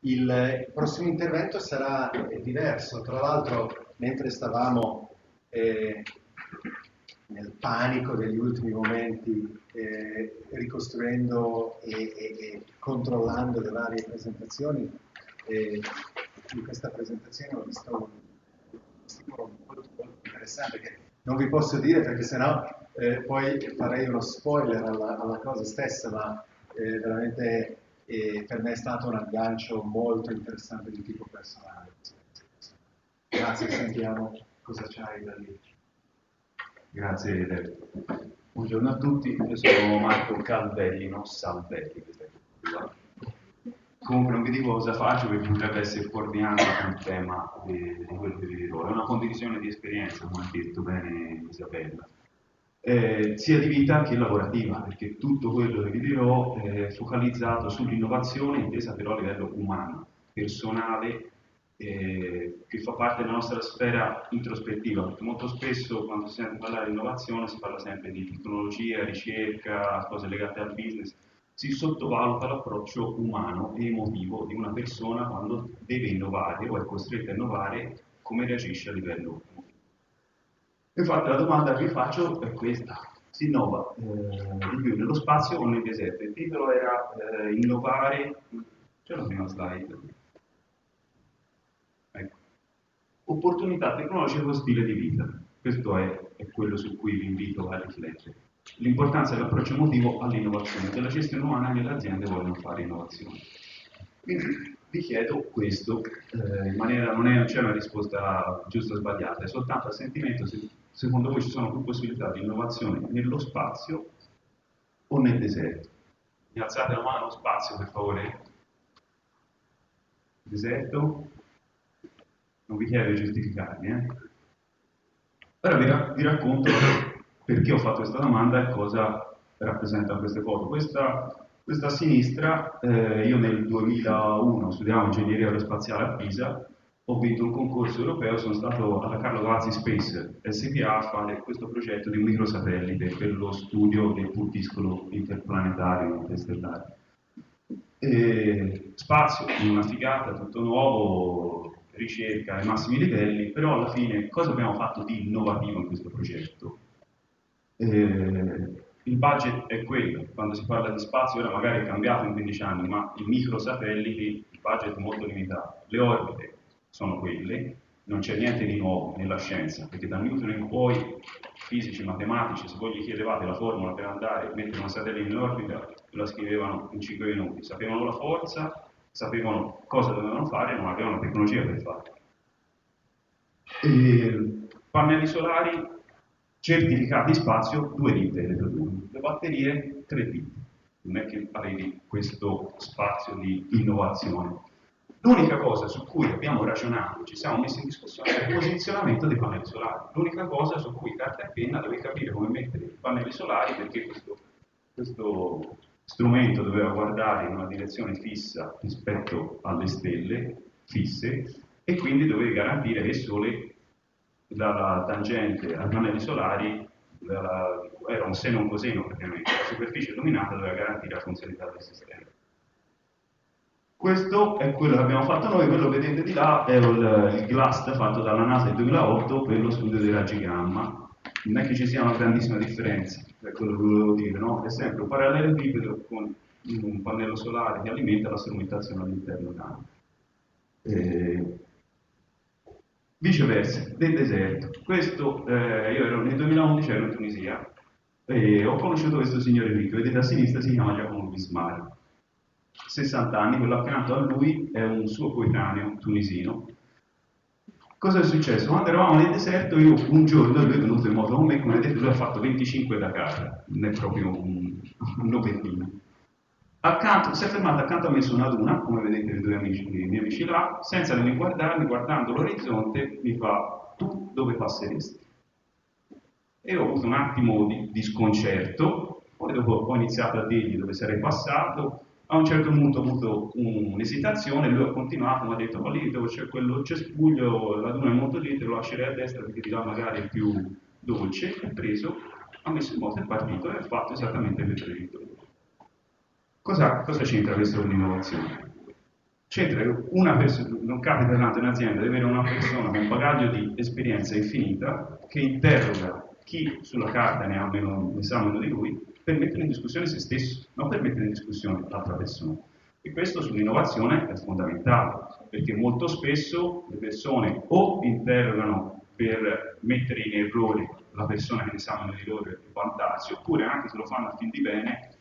Il prossimo intervento sarà diverso, tra l'altro mentre stavamo nel panico degli ultimi momenti, ricostruendo e controllando le varie presentazioni, in questa presentazione ho visto un stimolo molto, molto interessante che non vi posso dire perché sennò poi farei uno spoiler alla cosa stessa, ma veramente per me è stato un aggancio molto interessante di tipo personale. Grazie, sentiamo cosa c'hai da lì. Grazie David. Buongiorno a tutti, io sono Marco Calvelli, non Salvelli. Comunque non vi dico cosa faccio perché potrebbe essere fuorviante sul tema di quello che vi dirò. È una condivisione di esperienza, come ha detto bene Isabella, sia di vita che lavorativa, perché tutto quello che vi dirò è focalizzato sull'innovazione intesa però a livello umano, personale, che fa parte della nostra sfera introspettiva, perché molto spesso quando si sente parlare di innovazione si parla sempre di tecnologia, ricerca, cose legate al business, si sottovaluta l'approccio umano e emotivo di una persona quando deve innovare o è costretta a innovare, come reagisce a livello emotivo. Infatti la domanda che vi faccio è questa: si innova di più nello spazio o nel deserto? Il titolo era innovare, c'è la prima slide? Ecco. Opportunità tecnologiche con stile di vita. Questo è quello su cui vi invito a riflettere. L'importanza dell'approccio emotivo all'innovazione, della gestione umana nelle aziende vogliono fare innovazione. Quindi vi chiedo questo, in maniera non c'è una risposta giusta o sbagliata, è soltanto a sentimento se secondo voi ci sono più possibilità di innovazione nello spazio o nel deserto. Mi alzate la mano spazio per favore. Deserto? Non vi chiedo di giustificarmi, Ora vi racconto perché ho fatto questa domanda e cosa rappresentano queste foto. Questa a sinistra, io nel 2001 studiavo ingegneria aerospaziale a Pisa, ho vinto un concorso europeo, sono stato alla Carlo Gazzi Space SPA a fare questo progetto di un microsatellite per lo studio del pulviscolo interplanetario interstellare. Spazio, una figata, tutto nuovo, ricerca ai massimi livelli, però alla fine cosa abbiamo fatto di innovativo in questo progetto? Il budget è quello, quando si parla di spazio ora magari è cambiato in 15 anni, ma i microsatelliti, il budget è molto limitato, le orbite sono quelle, non c'è niente di nuovo nella scienza, perché da Newton in poi, fisici, matematici, se voi gli chiedevate la formula per andare a mettere un satellite in orbita, la scrivevano in 5 minuti, sapevano la forza, sapevano cosa dovevano fare, non avevano tecnologia per farlo. Pannelli solari certificati spazio 2 ditte le producono, le batterie 3 ditte, non è che avevi questo spazio di innovazione. L'unica cosa su cui abbiamo ragionato, ci siamo messi in discussione, è il posizionamento dei pannelli solari. L'unica cosa su cui carta e penna deve capire come mettere i pannelli solari perché questo strumento doveva guardare in una direzione fissa rispetto alle stelle fisse e quindi doveva garantire che il Sole dalla tangente ai pannelli solari era un seno e un coseno praticamente, la superficie illuminata doveva garantire la funzionalità del sistema. Questo è quello che abbiamo fatto noi, quello che vedete di là è il GLAST fatto dalla NASA nel 2008 per lo studio dei raggi gamma. Non è che ci sia una grandissima differenza, è quello che volevo dire, no? È sempre un parallelepipedo con un pannello solare che alimenta la strumentazione all'interno viceversa, del deserto. Questo, io ero nel 2011, ero in Tunisia e ho conosciuto questo signore qui, che vedete a sinistra si chiama Giacomo Bismar. 60 anni, quello accanto a lui è un suo coetaneo tunisino. Cosa è successo? Quando eravamo nel deserto, io un giorno, lui è venuto in moto con me, come vedete lui ha fatto 25 Dakar, non è proprio un novettino. Accanto, si è fermato accanto a me su una duna, come vedete i miei amici là, senza nemmeno guardarmi, guardando l'orizzonte, mi fa: tu dove passeresti? E ho avuto un attimo di sconcerto, poi dopo ho iniziato a dirgli dove sarei passato, a un certo punto ho avuto un'esitazione, lui ha continuato, mi ha detto: ma lì dove c'è quello cespuglio, la duna è molto lì, te lo lascerei a destra perché di là magari è più dolce. Ha preso, ha messo in moto il partito e ha fatto esattamente il tragitto. Cosa c'entra questo con l'innovazione? c'entra che una persona, non capita tanto in azienda di avere una persona con un bagaglio di esperienza infinita che interroga chi sulla carta ne sa meno di lui per mettere in discussione se stesso, non per mettere in discussione l'altra persona. E questo sull'innovazione è fondamentale, perché molto spesso le persone o interrogano per mettere in errore la persona che ne sa meno di loro e vantarsi, oppure anche se lo fanno a fin di bene,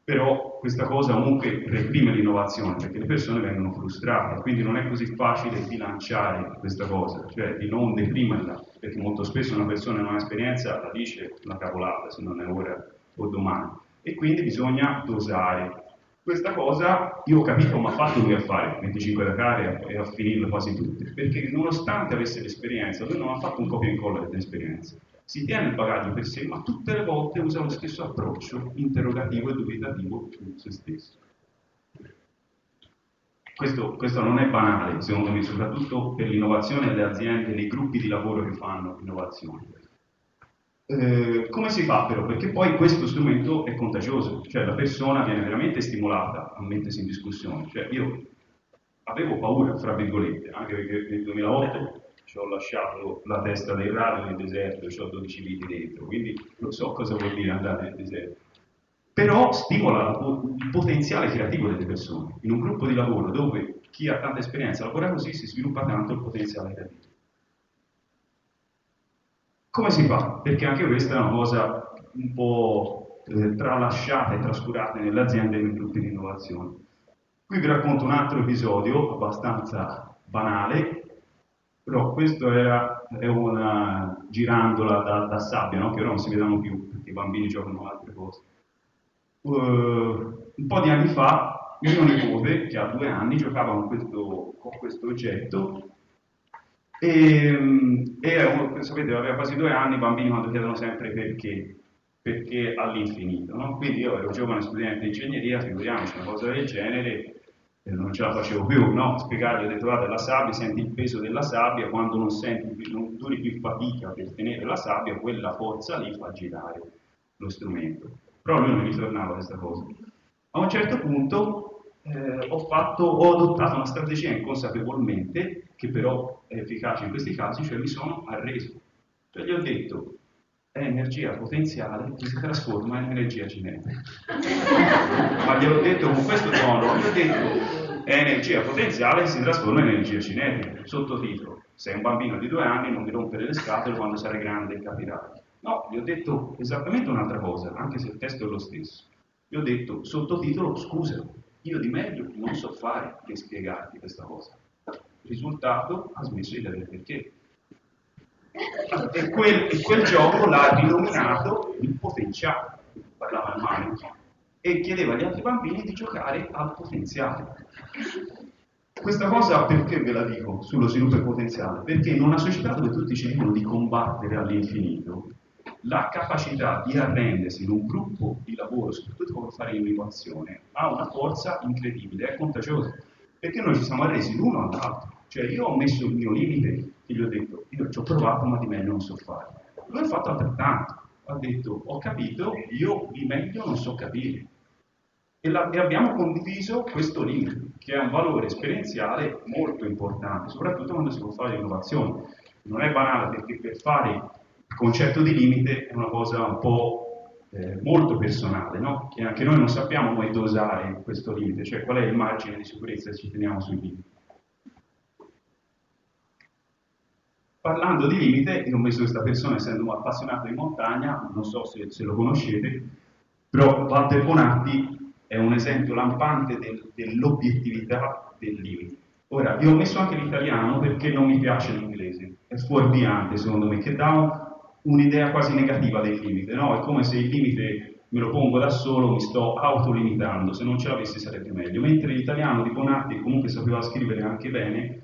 però questa cosa comunque reprime l'innovazione, perché le persone vengono frustrate, quindi non è così facile bilanciare questa cosa, cioè di non deprimerla, perché molto spesso una persona non ha esperienza la dice una cavolata, se non è ora o domani, e quindi bisogna dosare. Questa cosa io ho capito come ha fatto lui a fare 25 da care e a finirle quasi tutte, perché nonostante avesse l'esperienza, lui non ha fatto un copia e incolla dell'esperienza. Si tiene il bagaglio per sé, ma tutte le volte usa lo stesso approccio interrogativo e dubitativo su se stesso. Questo non è banale, secondo me, soprattutto per l'innovazione delle aziende, nei gruppi di lavoro che fanno innovazione. Come si fa però? Perché poi questo strumento è contagioso, cioè la persona viene veramente stimolata a mettersi in discussione. Cioè io avevo paura, fra virgolette, anche perché nel 2008 ci ho lasciato la testa del radio nel deserto, ho 12 viti dentro, quindi lo so cosa vuol dire andare nel deserto. Però stimola il potenziale creativo delle persone. In un gruppo di lavoro dove chi ha tanta esperienza lavora così si sviluppa tanto il potenziale creativo. Come si fa? Perché anche questa è una cosa un po' tralasciata e trascurata nelle aziende e nei gruppi di innovazione. Qui vi racconto un altro episodio abbastanza banale, però questo è una girandola da sabbia, no? Che ora non si vedono più perché i bambini giocano a altre cose. Un po' di anni fa mio nipote, che ha 2 anni, giocava con questo oggetto sapete, aveva quasi 2 anni, i bambini quando chiedono sempre perché all'infinito, no? Quindi io ero giovane studente di ingegneria, figuriamoci una cosa del genere, non ce la facevo più, no? Spiegargli, ho detto guarda la sabbia, senti il peso della sabbia, quando non duri più fatica per tenere la sabbia, quella forza lì fa girare lo strumento. Però lui non gli tornava questa cosa. A un certo punto ho adottato una strategia inconsapevolmente, che però è efficace in questi casi, cioè mi sono arreso. Cioè gli ho detto, è energia potenziale che si trasforma in energia cinetica. Ma gliel'ho detto con questo tono, gli ho detto, è energia potenziale che si trasforma in energia cinetica. Sottotitolo, sei un bambino di 2 anni, non mi rompere le scatole, quando sarai grande capirai. No, gli ho detto esattamente un'altra cosa, anche se il testo è lo stesso. Gli ho detto, sottotitolo, scusa, io di meglio non so fare che spiegarti questa cosa. Risultato, ha smesso di avere perché. E quel gioco l'ha rinominato il potenziale, parlava al Mario, e chiedeva agli altri bambini di giocare al potenziale. Questa cosa perché ve la dico sullo sviluppo del potenziale? Perché in una società dove tutti ci dicono di combattere all'infinito, la capacità di arrendersi in un gruppo di lavoro, soprattutto come fare innovazione, ha una forza incredibile, è contagiosa, perché noi ci siamo arresi l'uno all'altro. Cioè io ho messo il mio limite e gli ho detto, io ci ho provato ma di meglio non so fare. Lui ha fatto altrettanto, ha detto, ho capito, io di meglio non so capire. E abbiamo condiviso questo limite, che è un valore esperienziale molto importante, soprattutto quando si può fare l'innovazione. Non è banale perché per fare il concetto di limite è una cosa un po' molto personale, no? Che anche noi non sappiamo come dosare questo limite, cioè qual è il margine di sicurezza che ci teniamo sui limiti. Parlando di limite, io ho messo questa persona, essendo un appassionato di montagna, non so se lo conoscete, però Walter Bonatti è un esempio lampante dell'obiettività del limite. Ora, io ho messo anche l'italiano perché non mi piace l'inglese, è fuorviante secondo me, che dà un'idea quasi negativa del limite, no? È come se il limite me lo pongo da solo, mi sto autolimitando, se non ce l'avessi sarebbe meglio, mentre l'italiano di Bonatti, che comunque sapeva scrivere anche bene,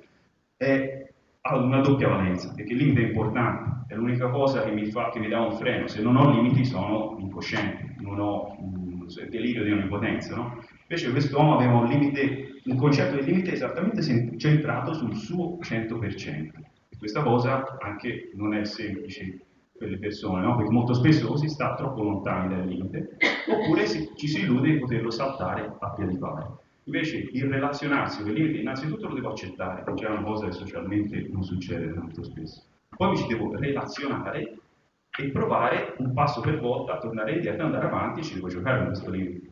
ha una doppia valenza, perché il limite è importante, è l'unica cosa che mi dà un freno, se non ho limiti sono incosciente, non ho un delirio di onnipotenza, no? Invece quest'uomo aveva un concetto di limite esattamente centrato sul suo 100%, e questa cosa anche non è semplice per le persone, no? Perché molto spesso si sta troppo lontani dal limite, oppure ci si illude di poterlo saltare a piedi pari. Invece il relazionarsi con i limiti, innanzitutto lo devo accettare, che è una cosa che socialmente non succede tanto spesso. Poi mi ci devo relazionare e provare un passo per volta a tornare indietro, andare avanti, ci devo giocare con questo limite.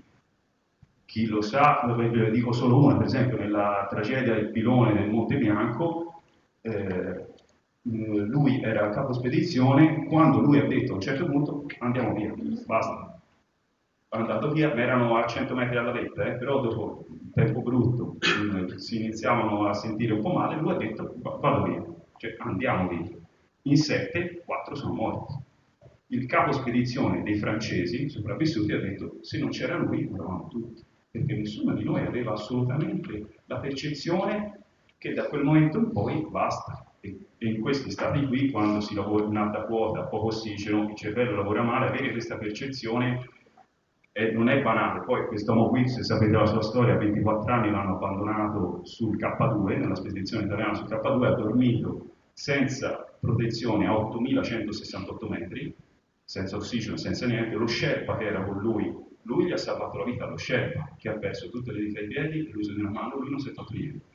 Chi lo sa, ve dico solo una, per esempio nella tragedia del pilone del Monte Bianco, lui era a capo spedizione, quando lui ha detto a un certo punto andiamo via, basta. È andato via, ma erano a 100 metri dalla vetta, però dopo un tempo brutto si iniziavano a sentire un po' male, lui ha detto vado via, cioè andiamo via. In 7, 4 sono morti. Il capo spedizione dei francesi sopravvissuti ha detto se non c'era lui moravamo tutti, perché nessuno di noi aveva assolutamente la percezione che da quel momento in poi basta. E in questi stati qui, quando si lavora in alta quota, poco ossigeno, il cervello lavora male, avere questa percezione non è banale. Poi quest'uomo qui, se sapete la sua storia, a 24 anni l'hanno abbandonato sul K2, nella spedizione italiana sul K2, ha dormito senza protezione a 8168 metri, senza ossigeno, senza niente. Lo Sherpa che era con lui gli ha salvato la vita allo Sherpa, che ha perso tutte le dita ai piedi, l'uso di una mano, lui non si è fatto niente.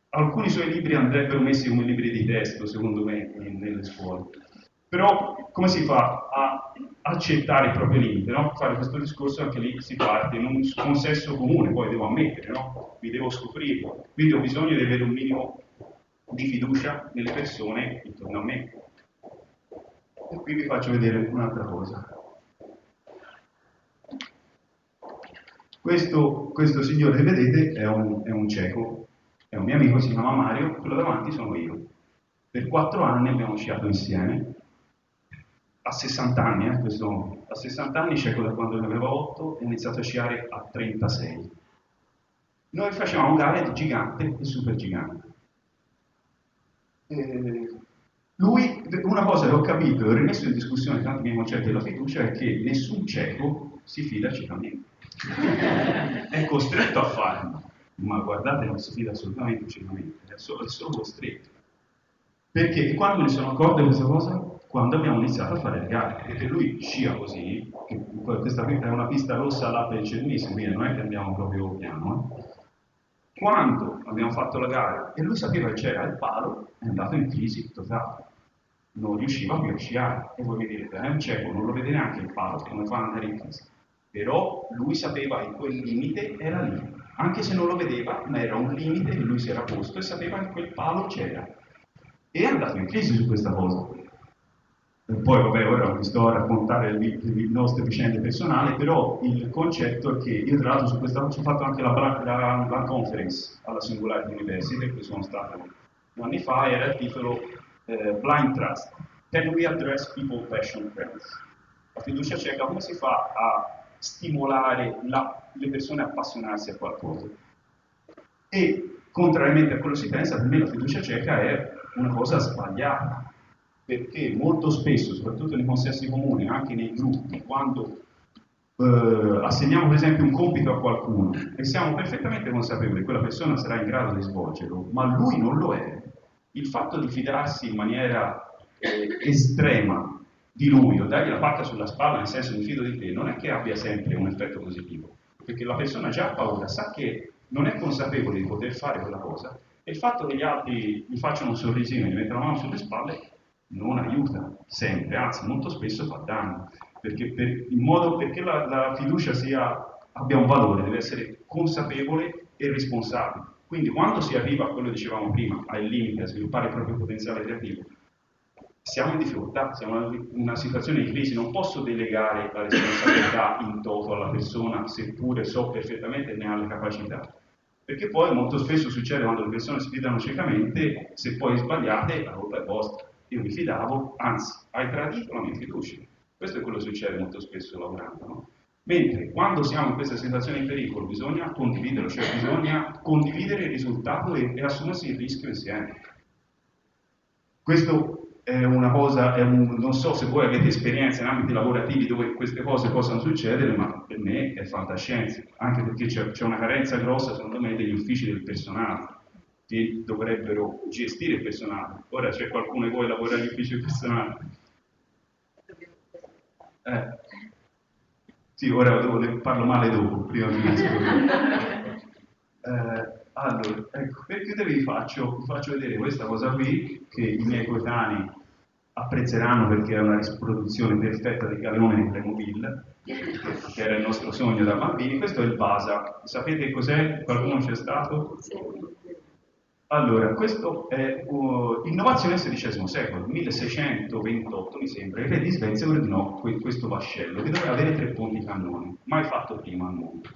Alcuni suoi libri andrebbero messi come libri di testo, secondo me, nelle scuole. Però come si fa a accettare il proprio limite? No? Fare questo discorso anche lì si parte in un consesso comune, poi devo ammettere, no? Mi devo scoprire, quindi ho bisogno di avere un minimo di fiducia nelle persone intorno a me. E qui vi faccio vedere un'altra cosa. Questo signore che vedete è un cieco, è un mio amico, si chiama Mario, quello davanti sono io. Per 4 anni abbiamo sciato insieme, a 60 anni, a 60 anni sciato da quando ne aveva 8 e ho iniziato a sciare a 36. Noi facevamo gare di gigante e super gigante. Lui, una cosa che ho capito e ho rimesso in discussione tanti miei concetti della fiducia è che nessun cieco si fida ciecamente. È costretto a farlo, ma guardate, non si fida assolutamente ciecamente, è solo costretto. Perché quando me ne sono accorto di questa cosa? Quando abbiamo iniziato a fare le gare, perché lui scia così, questa è una pista rossa là per il Cernisi, quindi non è che andiamo proprio piano. Quando abbiamo fatto la gara e lui sapeva che c'era il palo, è andato in crisi totale. Non riusciva più a sciare. E voi mi direte, è un cieco, non lo vede neanche il palo, come fa ad andare in crisi? Però lui sapeva che quel limite era lì, anche se non lo vedeva, ma era un limite che lui si era posto e sapeva che quel palo c'era. E è andato in crisi su questa cosa. E poi, vabbè, ora non vi sto a raccontare le nostre vicende personali, però il concetto è che io, tra l'altro, su questa cosa ho fatto anche la conference alla Singularity University, che sono stato anni fa, era il titolo Blind Trust. Can we address people passion trends? La fiducia cieca, come si fa a stimolare le persone a appassionarsi a qualcosa? E, contrariamente a quello che si pensa, per me la fiducia cieca è una cosa sbagliata, perché molto spesso, soprattutto nei consessi comuni, anche nei gruppi, quando assegniamo per esempio un compito a qualcuno e siamo perfettamente consapevoli che quella persona sarà in grado di svolgerlo, ma lui non lo è, il fatto di fidarsi in maniera estrema di lui o dargli la pacca sulla spalla nel senso mi fido di te, non è che abbia sempre un effetto positivo, perché la persona già ha paura, sa che non è consapevole di poter fare quella cosa e il fatto che gli altri gli facciano un sorrisino e gli mettano la mano sulle spalle non aiuta sempre, anzi molto spesso fa danno, perché perché la fiducia abbia un valore, deve essere consapevole e responsabile. Quindi quando si arriva a quello che dicevamo prima, ai limiti, a sviluppare il proprio potenziale creativo, siamo in difficoltà, siamo in una situazione di crisi, non posso delegare la responsabilità in toto alla persona, seppure so perfettamente che ne ha le capacità. Perché poi molto spesso succede quando le persone si fidano ciecamente, se poi sbagliate la colpa è vostra. Io mi fidavo, anzi, hai tradito la mia fiducia. Questo è quello che succede molto spesso lavorando, no? Mentre quando siamo in questa situazione di pericolo bisogna condividerlo, cioè bisogna condividere il risultato e assumersi il rischio insieme. Questo è una cosa, non so se voi avete esperienze in ambiti lavorativi dove queste cose possano succedere, ma per me è fantascienza, anche perché c'è una carenza grossa, secondo me, degli uffici del personale, che dovrebbero gestire il personale. Ora c'è qualcuno di voi che lavora agli uffici del personale? Sì, ora parlo male dopo, prima di allora, ecco, per chiudere vi faccio vedere questa cosa qui, che i miei coetanei apprezzeranno perché è una riproduzione perfetta di Galeone di Playmobil, che era il nostro sogno da bambini. Questo è il Vasa. Sapete cos'è? Qualcuno c'è stato? Allora, questo è innovazione del XVI secolo, 1628 mi sembra, il re di Svezia ordinò questo vascello che doveva avere 3 ponti cannoni, mai fatto prima al mondo,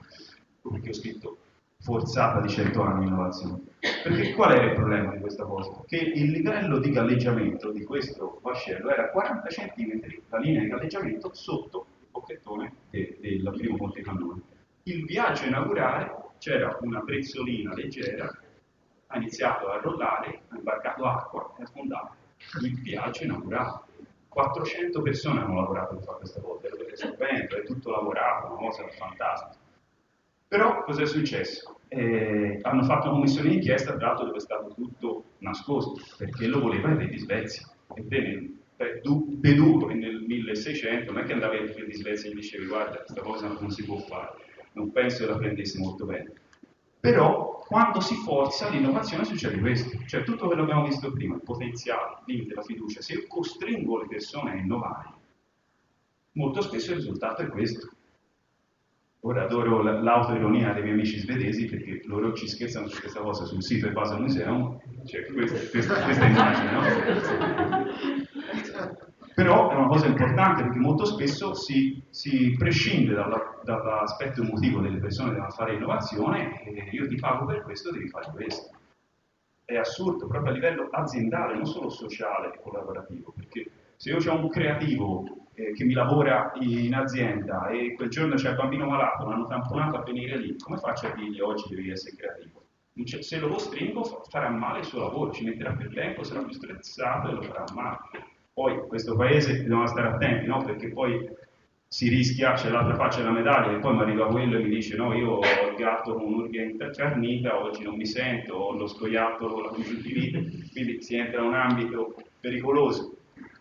perché ho scritto forzata di 100 anni di innovazione. Perché qual era il problema di questa cosa? Che il livello di galleggiamento di questo vascello era 40 cm, la linea di galleggiamento sotto il bocchettone del primo ponte cannone. Il viaggio inaugurale c'era una prezzolina leggera, ha iniziato a rollare, ha imbarcato acqua e ha fondato il viaggio inaugurale. 400 persone hanno lavorato per fare questa cosa, perché stupendo, è tutto lavorato, una cosa fantastica. Però cosa è successo? Hanno fatto una commissione d'inchiesta, tra l'altro dove è stato tutto nascosto, perché lo voleva il re di Svezia. Ebbene, Beduco nel 1600 non è che andava il re di Svezia e gli diceva guarda, questa cosa non si può fare, non penso che la prendesse molto bene. Però quando si forza l'innovazione succede questo, cioè tutto quello che abbiamo visto prima, il potenziale, il limite, la fiducia, se io costringo le persone a innovare, molto spesso il risultato è questo. Ora adoro l'autoironia dei miei amici svedesi perché loro ci scherzano su questa cosa sul sito del Basel Museum, c'è questa immagine, no? Però è una cosa importante perché molto spesso si prescinde dall'aspetto emotivo delle persone che devono fare innovazione e io ti pago per questo, devi fare questo. È assurdo proprio a livello aziendale, non solo sociale e collaborativo, perché se io ho un creativo che mi lavora in azienda e quel giorno c'è il bambino malato, l'hanno tamponato a venire lì, come faccio a dirgli oggi devi essere creativo? Se lo costringo farà male il suo lavoro, ci metterà più tempo, sarà più stressato e lo farà male. Poi in questo paese bisogna stare attenti, no? Perché poi si rischia, c'è l'altra faccia della medaglia e poi mi arriva quello e mi dice no, io ho il gatto con un'urghia intercarnita, oggi non mi sento, ho lo scoiattolo con la congiuntivite, quindi si entra in un ambito pericoloso.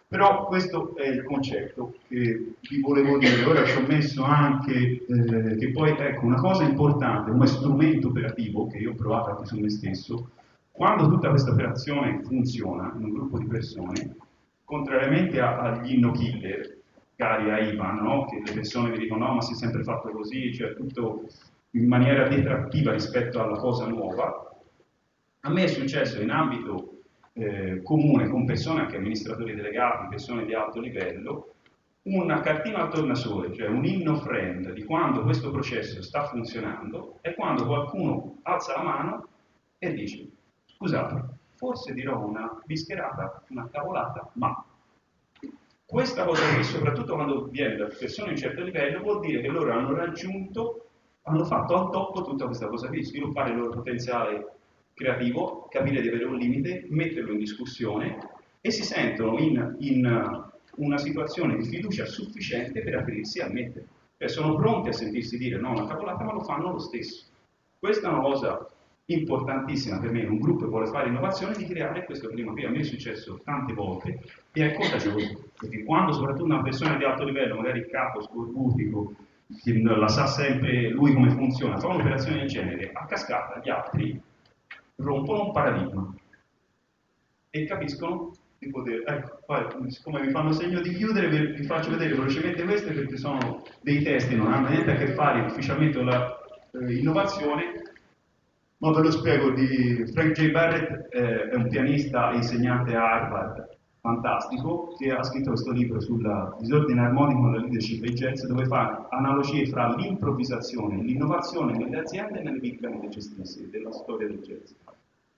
Però questo è il concetto che vi volevo dire. Ora ci ho messo anche che poi, ecco, una cosa importante, come strumento operativo che io ho provato anche su me stesso, quando tutta questa operazione funziona in un gruppo di persone, contrariamente agli no-killer, cari a Ivan, no? Che le persone vi dicono no, ma si è sempre fatto così, cioè tutto in maniera detrattiva rispetto alla cosa nuova, a me è successo in ambito comune con persone, anche amministratori delegati, persone di alto livello, una cartina al tornasole, cioè un inno friend di quando questo processo sta funzionando è quando qualcuno alza la mano e dice scusate, forse dirò una bischerata, una cavolata, ma questa cosa qui, soprattutto quando viene da persone di un certo livello, vuol dire che loro hanno raggiunto, hanno fatto al top tutta questa cosa qui, sviluppare il loro potenziale creativo, capire di avere un limite, metterlo in discussione e si sentono in una situazione di fiducia sufficiente per aprirsi a mettere. Cioè sono pronti a sentirsi dire no, una cavolata, ma lo fanno lo stesso. Questa è una cosa importantissima per me in un gruppo che vuole fare innovazione di creare questo clima qui. A me è successo tante volte e è contagioso, perché quando soprattutto una persona di alto livello, magari il capo scorbutico, che la sa sempre lui come funziona, fa un'operazione del genere, a cascata gli altri rompono un paradigma e capiscono di poter, ecco, poi siccome mi fanno segno di chiudere vi faccio vedere velocemente queste perché sono dei testi, non hanno niente a che fare ufficialmente con la innovazione, ma ve lo spiego. Di Frank J. Barrett è un pianista e insegnante a Harvard fantastico che ha scritto questo libro sul disordine armonico nella leadership e jazz dove fa analogie fra l'improvvisazione e l'innovazione nelle aziende e nelle piccole e medie stesse della storia del jazz.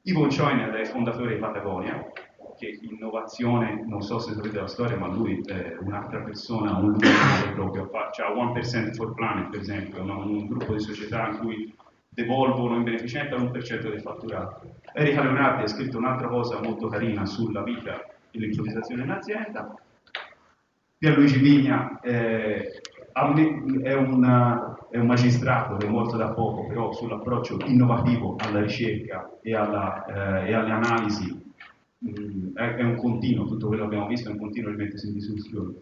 Ivo Joyner è il fondatore di Patagonia, che innovazione, non so se sapete la storia, ma lui è un'altra persona, un luminare proprio, c'ha 1% for Planet per esempio, un gruppo di società in cui devolvono in beneficenza l'1% del fatturato. Erika Leonardi ha scritto un'altra cosa molto carina sulla vita e l'improvvisazione in azienda. Pierluigi Vigna è un magistrato che è morto da poco, però sull'approccio innovativo alla ricerca e alle analisi è un continuo, tutto quello che abbiamo visto è un continuo rimettersi in discussione.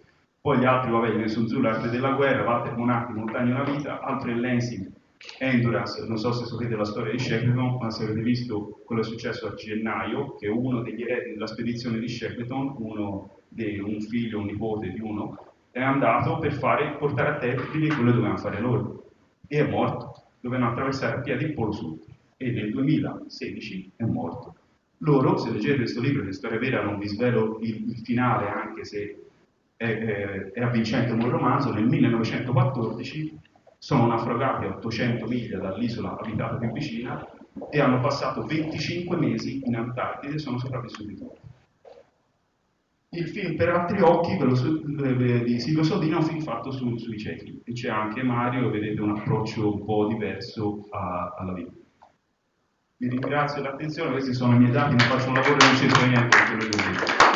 Poi gli altri, vabbè, ne sono Zulu, della guerra, Walter Bonatti, Montagne una vita, altri Lansing, Endurance, non so se sapete la storia di Shackleton, ma se avete visto quello che è successo a gennaio, che uno degli eredi della spedizione di Shackleton, un figlio, un nipote di uno, è andato per portare a termine quello che dovevano fare loro, e è morto, dovevano attraversare a piedi il Polo Sud, e nel 2016 è morto. Loro, se leggete questo libro, che storia vera, non vi svelo il finale, anche se è avvincente come un romanzo, nel 1914 sono naufragati a 800 miglia dall'isola abitata più vicina e hanno passato 25 mesi in Antartide e sono sopravvissuti tutti. Il film Per altri occhi, quello di Silvio Soldini, è un film fatto sui ciechi e c'è anche Mario, vedete un approccio un po' diverso alla vita. Vi ringrazio per l'attenzione, questi sono i miei dati, non faccio un lavoro e non c'entra niente con quello che ho detto.